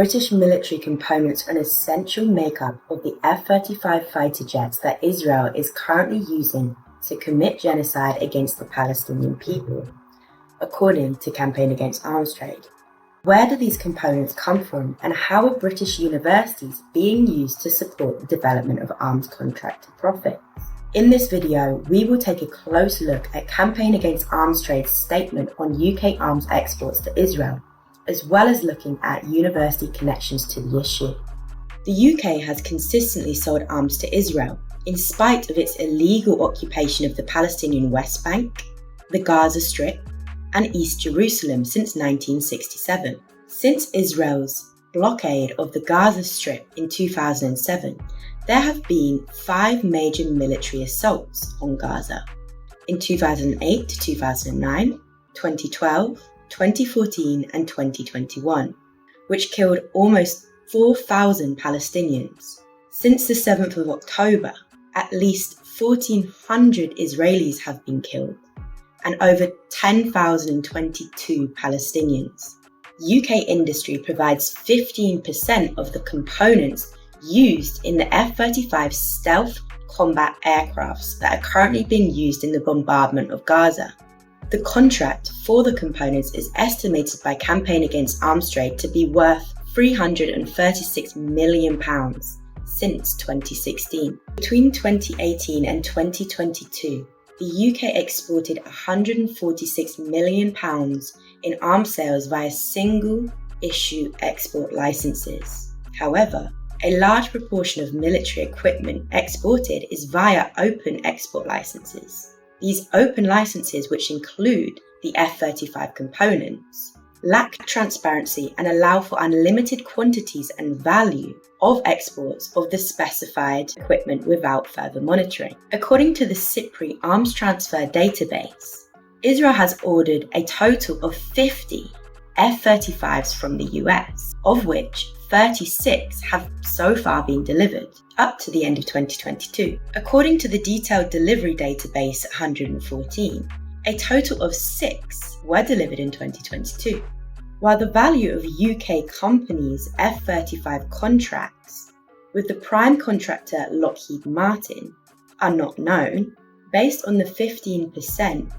British military components are an essential makeup of the F-35 fighter jets that Israel is currently using to commit genocide against the Palestinian people, according to Campaign Against Arms Trade. Where do these components come from, and how are British universities being used to support the development of arms contractor profits? In this video, we will take a close look at Campaign Against Arms Trade's statement on UK arms exports to Israel, as well as looking at university connections to the issue. The UK has consistently sold arms to Israel, in spite of its illegal occupation of the Palestinian West Bank, the Gaza Strip, and East Jerusalem since 1967. Since Israel's blockade of the Gaza Strip in 2007, there have been 5 major military assaults on Gaza in 2008 to 2009, 2012, 2014 and 2021, which killed almost 4,000 Palestinians. Since the 7th of October, at least 1,400 Israelis have been killed and over 10,022 Palestinians. UK industry provides 15% of the components used in the F-35 stealth combat aircrafts that are currently being used in the bombardment of Gaza. The contract for the components is estimated by Campaign Against Arms Trade to be worth £336 million since 2016. Between 2018 and 2022, the UK exported £146 million in arms sales via single-issue export licenses. However, a large proportion of military equipment exported is via open export licenses. These open licenses, which include the F-35 components, lack transparency and allow for unlimited quantities and value of exports of the specified equipment without further monitoring. According to the CIPRI Arms Transfer Database, Israel has ordered a total of 50 F-35s from the US, of which 36 have so far been delivered, up to the end of 2022. According to the Detailed Delivery Database 114, a total of 6 were delivered in 2022. While the value of UK companies' F-35 contracts with the prime contractor Lockheed Martin are not known, based on the 15%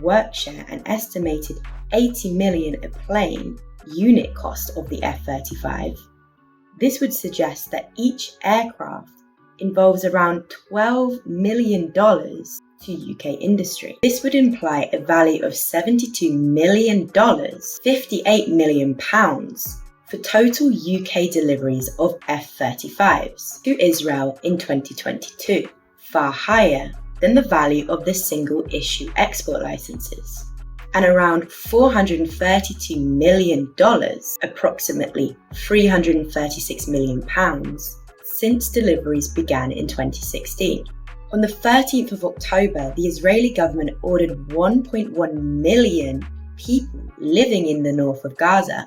work share and estimated 80 million a plane unit cost of the F-35, this would suggest that each aircraft involves around $12 million to UK industry. This would imply a value of $72 million, £58 million for total UK deliveries of F-35s to Israel in 2022, far higher than the value of the single-issue export licenses, and around $432 million, approximately £336 million, since deliveries began in 2016. On the 13th of October, the Israeli government ordered 1.1 million people living in the north of Gaza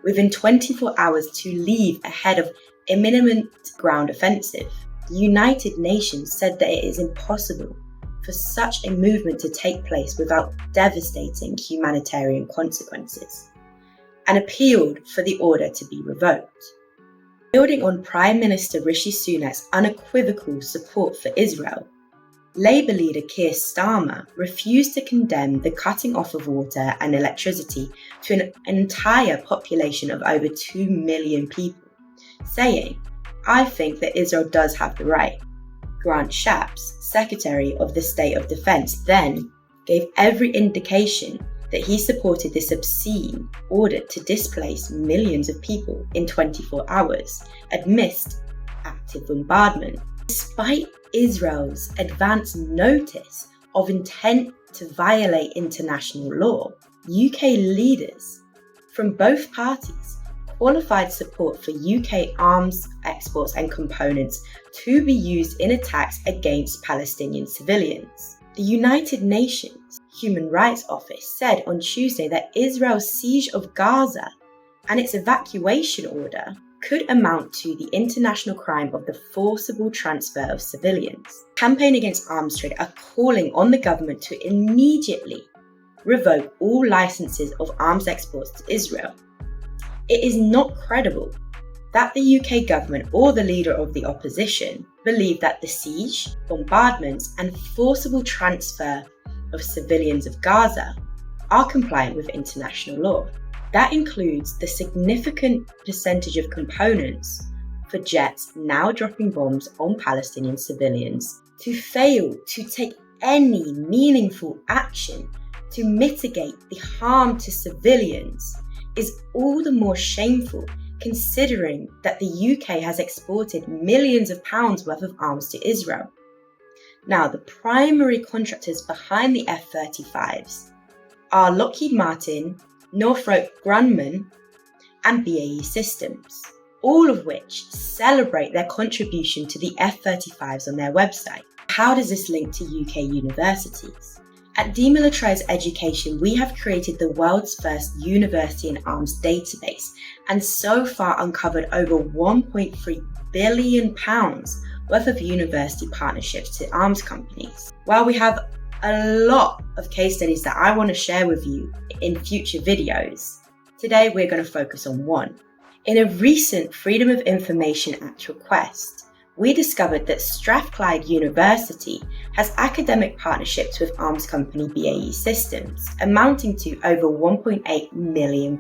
within 24 hours to leave ahead of imminent ground offensive. The United Nations said that it is impossible for such a movement to take place without devastating humanitarian consequences, and appealed for the order to be revoked. Building on Prime Minister Rishi Sunak's unequivocal support for Israel, Labour leader Keir Starmer refused to condemn the cutting off of water and electricity to an entire population of over 2 million people, saying, "I think that Israel does have the right." Grant Shapps, Secretary of the State of Defence, then gave every indication that he supported this obscene order to displace millions of people in 24 hours amidst active bombardment. Despite Israel's advance notice of intent to violate international law, UK leaders from both parties qualified support for UK arms exports and components to be used in attacks against Palestinian civilians. The United Nations Human Rights Office said on Tuesday that Israel's siege of Gaza and its evacuation order could amount to the international crime of the forcible transfer of civilians. Campaign Against Arms Trade are calling on the government to immediately revoke all licenses of arms exports to Israel. It is not credible that the UK government or the leader of the opposition believe that the siege, bombardments, and forcible transfer of civilians of Gaza are compliant with international law. That includes the significant percentage of components for jets now dropping bombs on Palestinian civilians. To fail to take any meaningful action to mitigate the harm to civilians is all the more shameful, considering that the UK has exported millions of pounds worth of arms to Israel. Now, the primary contractors behind the F-35s are Lockheed Martin, Northrop Grumman, and BAE Systems, all of which celebrate their contribution to the F-35s on their website. How does this link to UK universities? At Demilitarized Education, we have created the world's first university and arms database, and so far uncovered over £1.3 billion worth of university partnerships to arms companies. While we have a lot of case studies that I want to share with you in future videos, today we're going to focus on one. In a recent Freedom of Information Act request, we discovered that Strathclyde University has academic partnerships with arms company BAE Systems, amounting to over £1.8 million.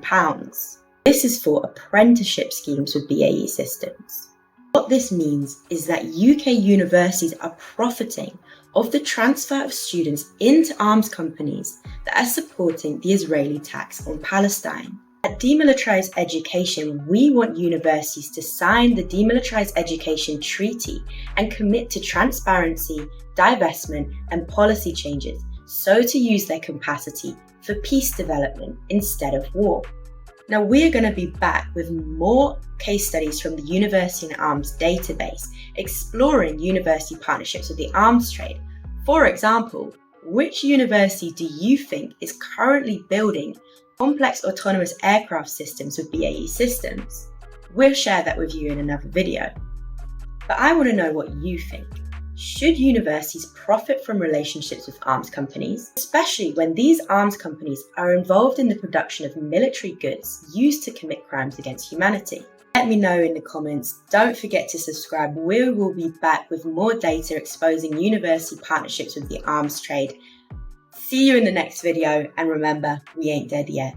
This is for apprenticeship schemes with BAE Systems. What this means is that UK universities are profiting of the transfer of students into arms companies that are supporting the Israeli attacks on Palestine. At Demilitarized Education, we want universities to sign the Demilitarized Education Treaty and commit to transparency, divestment, and policy changes, so to use their capacity for peace development instead of war. Now, we're going to be back with more case studies from the University and Arms database, exploring university partnerships with the arms trade. For example, which university do you think is currently building complex autonomous aircraft systems with BAE Systems? We'll share that with you in another video. But I want to know what you think. Should universities profit from relationships with arms companies, especially when these arms companies are involved in the production of military goods used to commit crimes against humanity? Let me know in the comments. Don't forget to subscribe. We will be back with more data exposing university partnerships with the arms trade. See you in the next video, and remember, we ain't dead yet.